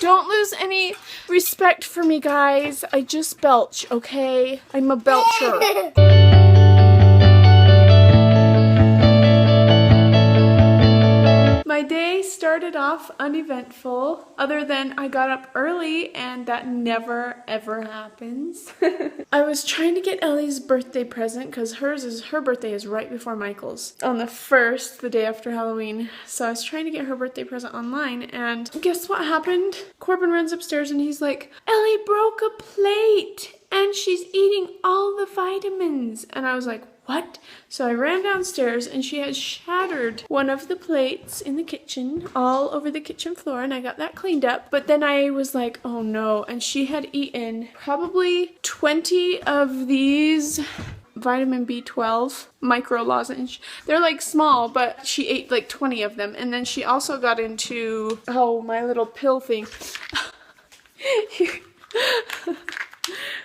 Don't lose any respect for me, guys. I just belch, okay? I'm a belcher. My day started off uneventful, other than I got up early, and that never ever happens. I was trying to get Ellie's birthday present because her birthday is right before Michael's on the 1st, the day after Halloween. So I was trying to get her birthday present online, and guess what happened? Corbin runs upstairs and he's like, "Ellie broke a plate and she's eating all the vitamins." And I was like, "What?" So I ran downstairs and she had shattered one of the plates in the kitchen all over the kitchen floor, and I got that cleaned up. But then I was like, oh no, and she had eaten probably 20 of these vitamin B12 micro lozenge. They're like small, but she ate like 20 of them. And then she also got into, oh, my little pill thing.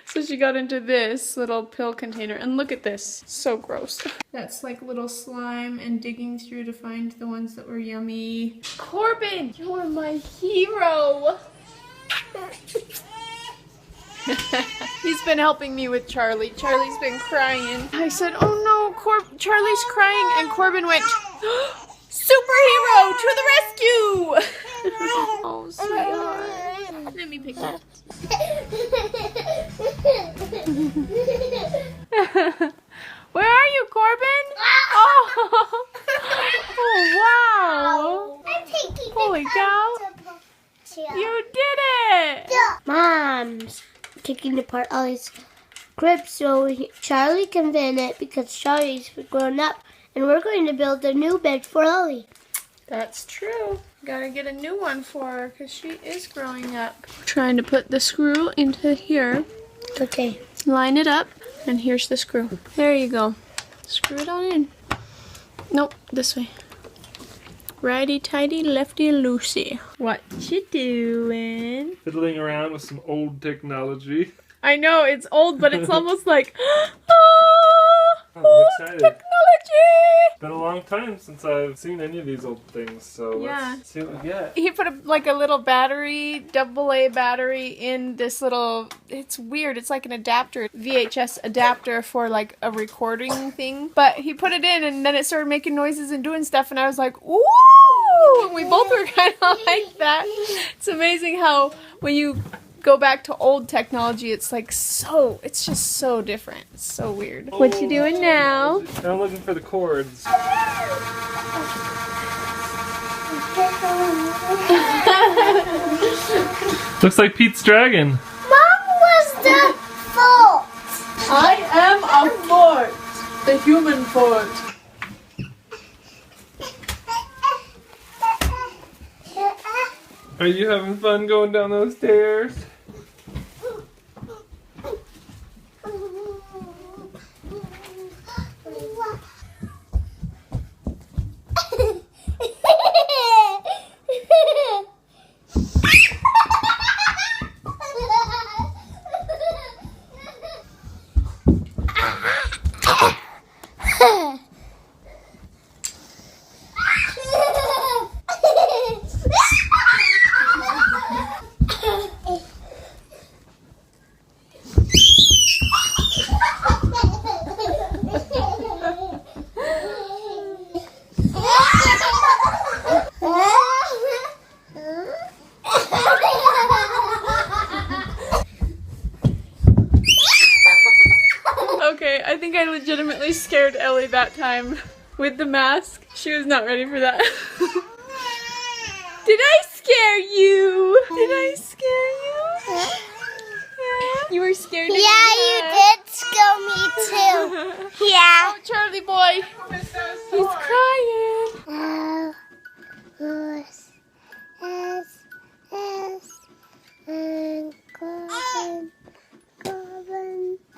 So she got into this little pill container, and look at this, so gross. That's like little slime and digging through to find the ones that were yummy. Corbin, you're my hero. He's been helping me with Charlie. Charlie's been crying. I said, "Oh no, Charlie's crying," and Corbin went, "Superhero to the rescue!" Oh, sweetheart. Let me pick it up. Where are you, Corbin? Oh, oh wow. I'm taking Holy cow. You did it. Mom's taking apart Ollie's crib so Charlie can fit in it because Charlie's grown up, and we're going to build a new bed for Ollie. That's true. Gotta get a new one for her because she is growing up. Trying to put the screw into here. Okay. Line it up, and here's the screw. There you go. Screw it on in. Nope, this way. Righty-tighty, lefty-loosey. What you doing? Fiddling around with some old technology. I know, it's old, but it's almost like, I'm old excited. technology! Been a long time since I've seen any of these old things, so Yeah. let's see what we get. He put a little battery, AA battery in this little, it's weird, it's like an adapter, VHS adapter for like a recording thing. But he put it in and then it started making noises and doing stuff, and I was like, ooh! And we both were kind of like that. It's amazing how when you go back to old technology, it's like it's just so different. It's so weird. What you doing now? Now I'm looking for the cords. Looks like Pete's dragon. Mom was the fault. I am a fort. The human fort. Are you having fun going down those stairs? Okay, I think I legitimately scared Ellie that time with the mask. She was not ready for that. Did I scare you? Did I scare you? Yeah. You were scared of me? Yeah, you did scare me too. Yeah. Oh, Charlie boy. He's crying.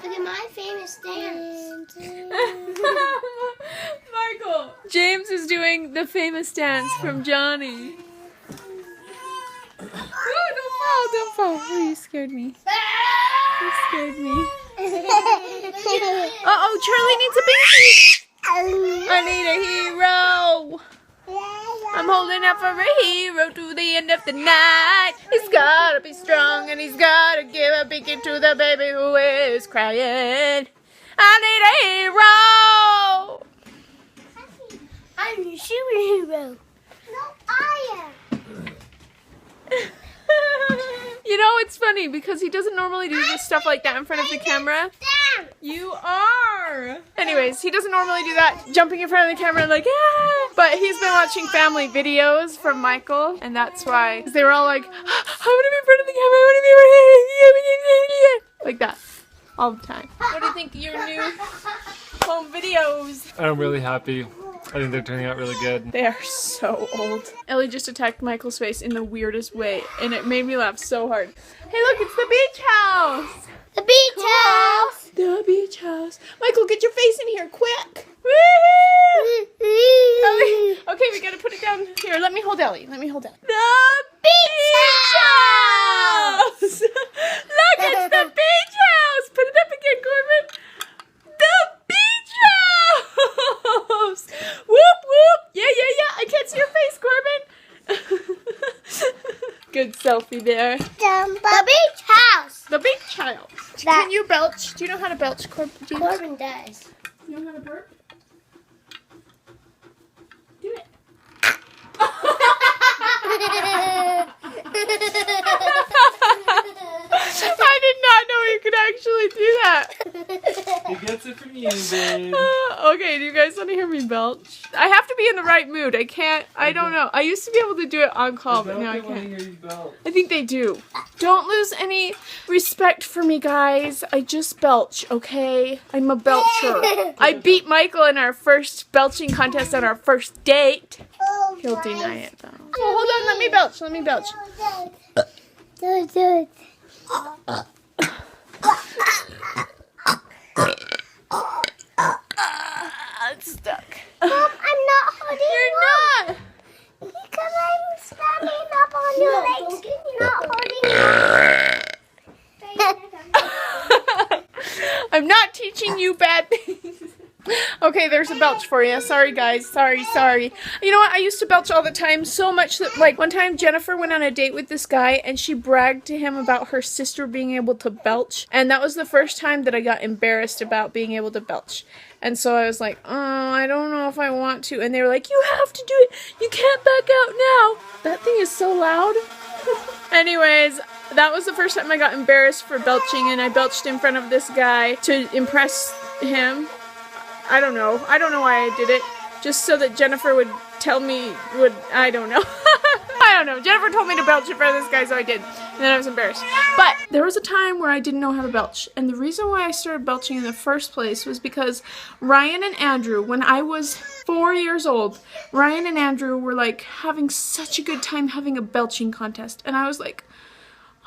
Look at my famous dance. Michael. James is doing the famous dance from Johnny. Oh, don't fall. Oh, you scared me. You scared me. Uh-oh, Charlie needs a baby. I need a hero. I'm holding out for a hero to the end of the night. It's got be strong, and he's gotta give a beacon to the baby who is crying. I need a hero. I'm your superhero. No, I am. You know, it's funny because he doesn't normally do this stuff like that in front of the camera. You are! Anyways, he doesn't normally do that, jumping in front of the camera like, ah! But he's been watching family videos from Michael, and that's why. 'Cause they were all like, I want to be in front of the camera, I want to be like that. All the time. What do you think of your new home videos? I'm really happy. I think they're turning out really good. They are so old. Ellie just attacked Michael's face in the weirdest way, and it made me laugh so hard. Hey look, it's the beach house! The beach house. The beach house. Michael, get your face in here, quick! Woo! Ellie, okay, we gotta put it down. Here, let me hold Ellie. Let me hold Ellie. The beach house! Look, it's the beach house! Put it up again, Corbin. The beach house! Whoop, whoop! Yeah, yeah, yeah! I can't see your face, Corbin! Good selfie there. The beach house. The beach house. Can you belch? Do you know how to belch, Corbin? Corbin does. You know how to burp? Do it. I did not know you could actually do that. He gets it from you, babe. Okay, do you guys want to hear me belch? I have to be in the right mood. I can't, I don't know. I used to be able to do it on call, but now I can't. I think they do. Don't lose any respect for me, guys. I just belch, okay? I'm a belcher. I beat Michael in our first belching contest on our first date. He'll deny it, though. Oh, hold on. Let me belch. Let me belch. Do it. It's stuck. Mom, I'm not holding You're not. because I'm standing up on your legs. You're not holding I'm not teaching you bad things. Okay, there's a belch for you. Sorry, guys. Sorry. You know what? I used to belch all the time, so much that, like, one time Jennifer went on a date with this guy, and she bragged to him about her sister being able to belch, and that was the first time that I got embarrassed about being able to belch. And so I was like, oh, I don't know if I want to. And they were like, you have to do it. You can't back out now. That thing is so loud. Anyways, that was the first time I got embarrassed for belching, and I belched in front of this guy to impress him. I don't know why I did it. Just so that Jennifer would tell me, I don't know. I don't know. Jennifer told me to belch in front of this guy, so I did. And then I was embarrassed. But there was a time where I didn't know how to belch. And the reason why I started belching in the first place was because Ryan and Andrew, when I was 4 years old, Ryan and Andrew were like having such a good time having a belching contest. And I was like,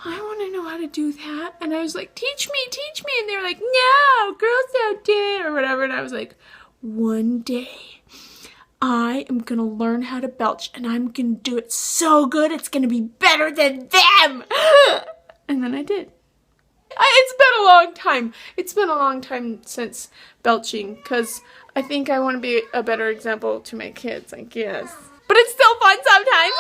I want to know how to do that. And I was like, teach me. And they were like, no, girls don't do it, or whatever. And I was like, one day I am going to learn how to belch, and I'm going to do it so good, it's going to be better than them. And then I did. It's been a long time. It's been a long time since belching, because I think I want to be a better example to my kids, I guess. But it's still fun sometimes.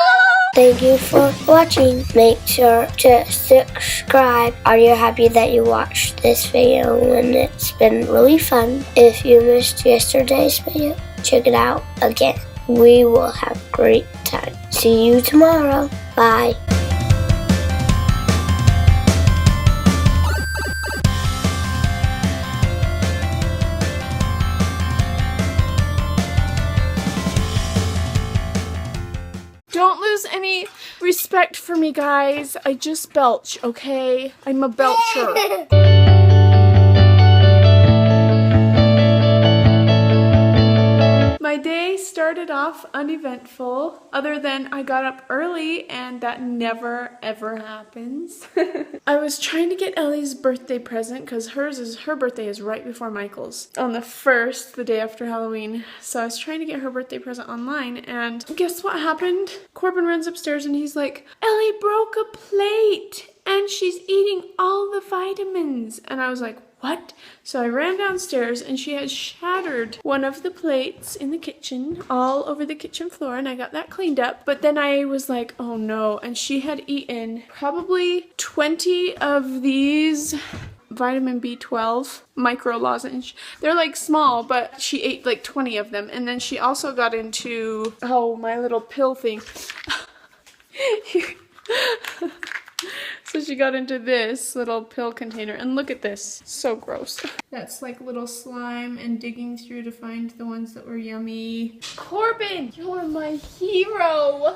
Thank you for watching. Make sure to subscribe. Are you happy that you watched this video and it's been really fun? If you missed yesterday's video, check it out again. We will have a great time. See you tomorrow. Bye. Don't lose any respect for me, guys. I just belch, okay? I'm a belcher. My day started off uneventful, other than I got up early, and that never ever happens. I was trying to get Ellie's birthday present because her birthday is right before Michael's on the 1st, the day after Halloween. So I was trying to get her birthday present online, and guess what happened? Corbin runs upstairs and he's like, Ellie broke a plate and she's eating all the vitamins. And I was like, what? So I ran downstairs and she had shattered one of the plates in the kitchen all over the kitchen floor, and I got that cleaned up. But then I was like, oh no. And she had eaten probably 20 of these vitamin B12 micro lozenge. They're like small, but she ate like 20 of them. And then she also got into, oh, my little pill thing. So she got into this little pill container, and look at this. So gross. That's like little slime and digging through to find the ones that were yummy. Corbin, you're my hero.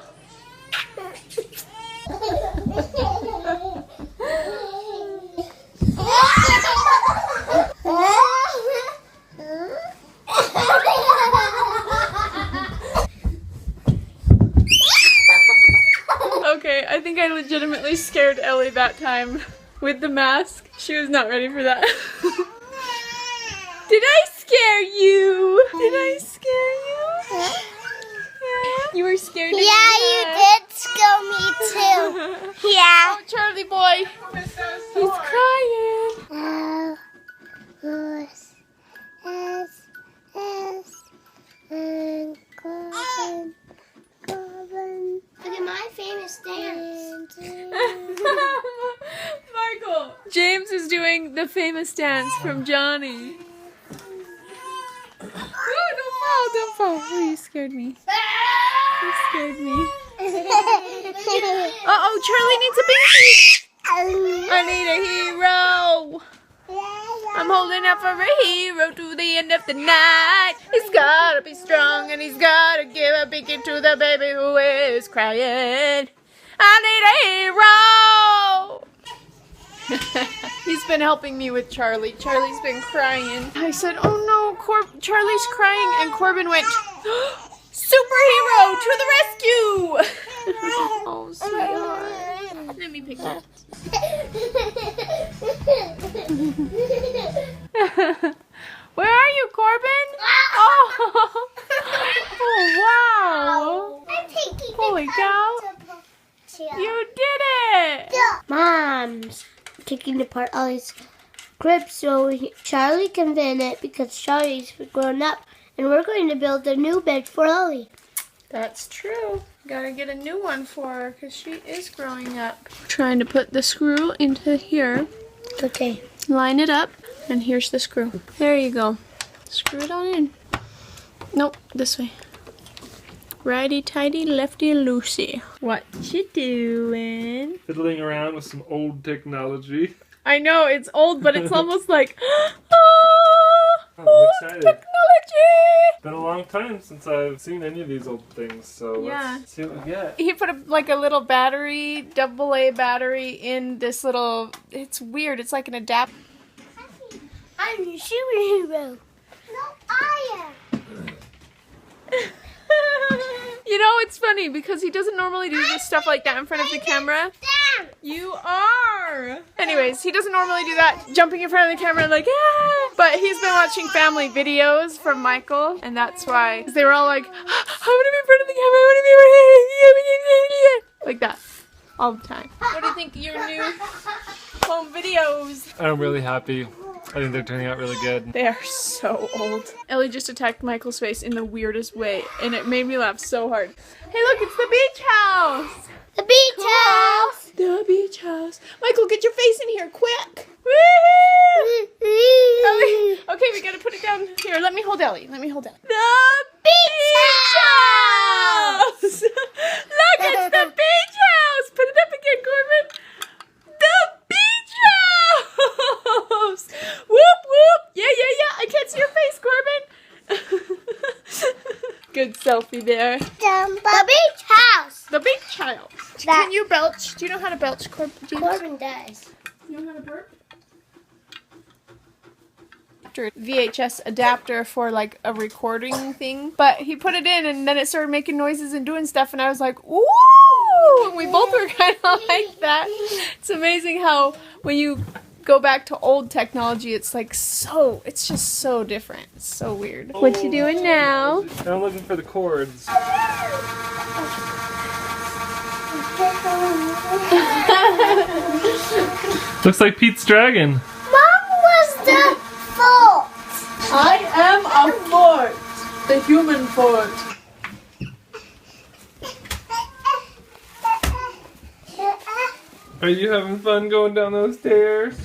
Okay, I think I legitimately scared Ellie that time with the mask. She was not ready for that. Did I scare you? Did I scare you? Yeah. You were scared of me? Yeah, you did scare me too. Yeah. Oh, Charlie boy. He's crying. Look at my famous dance. Michael. James is doing the famous dance from Johnny. Oh, don't fall. Oh, you scared me. You scared me. Uh-oh, Charlie needs a baby. I need a hero. I'm holding out for a hero to the end of the night. He's gotta be strong and he's gotta give a beacon to the baby who is crying. I need a hero. He's been helping me with Charlie. Charlie's been crying. I said, oh no, Charlie's crying, and Corbin went, superhero to the rescue. Oh, sweetheart. Let me pick that. Where are you, Corbin? Oh, oh wow. I'm taking holy cow. You did it. Mom's taking apart Ollie's crib so Charlie can fit in it, because Charlie's grown up, and we're going to build a new bed for Ollie. That's true. Gotta get a new one for her because she is growing up. Trying to put the screw into here. Okay. Line it up, and here's the screw. There you go. Screw it on in. Nope, this way. Righty-tighty, lefty-loosey. What you doing? Fiddling around with some old technology. I know, it's old, but it's almost like, I'm old excited. technology! It's been a long time since I've seen any of these old things, so Yeah. let's see what we get. He put a little battery, AA battery in this little, it's weird, it's like an adapter. I'm your superhero. No, I am. You know, it's funny because he doesn't normally do this stuff like that in front of the camera. You are! Anyways, he doesn't normally do that, jumping in front of the camera like, ah! But he's been watching family videos from Michael, and that's why. 'Cause they were all like, I want to be in front of the camera, I want to be like that, all the time. What do you think of your new home videos? I'm really happy. I think they're turning out really good. They are so old. Ellie just attacked Michael's face in the weirdest way, and it made me laugh so hard. Hey, look, it's the beach house! The beach house. The beach house. Michael, get your face in here, quick! Woohoo! Ellie, okay, we gotta put it down here. Let me hold Ellie. Let me hold Ellie. The beach house! Look, it's the beach house! Put it up again, Corbin. The beach house! Whoop, whoop! Yeah, yeah, yeah. I can't see your face, Corbin. Good selfie there. The beach house. The beach house. Can you belch? Do you know how to belch, Corbin? Corbin does. You know how to burp? VHS adapter for like a recording thing, but he put it in and then it started making noises and doing stuff, and I was like, ooh! And we both were kind of like that. It's amazing how when you go back to old technology, it's like it's just so different. It's so weird. What you doing now? Now I'm looking for the cords. Looks like Pete's dragon. Mom was the the human foot. Are you having fun going down those stairs?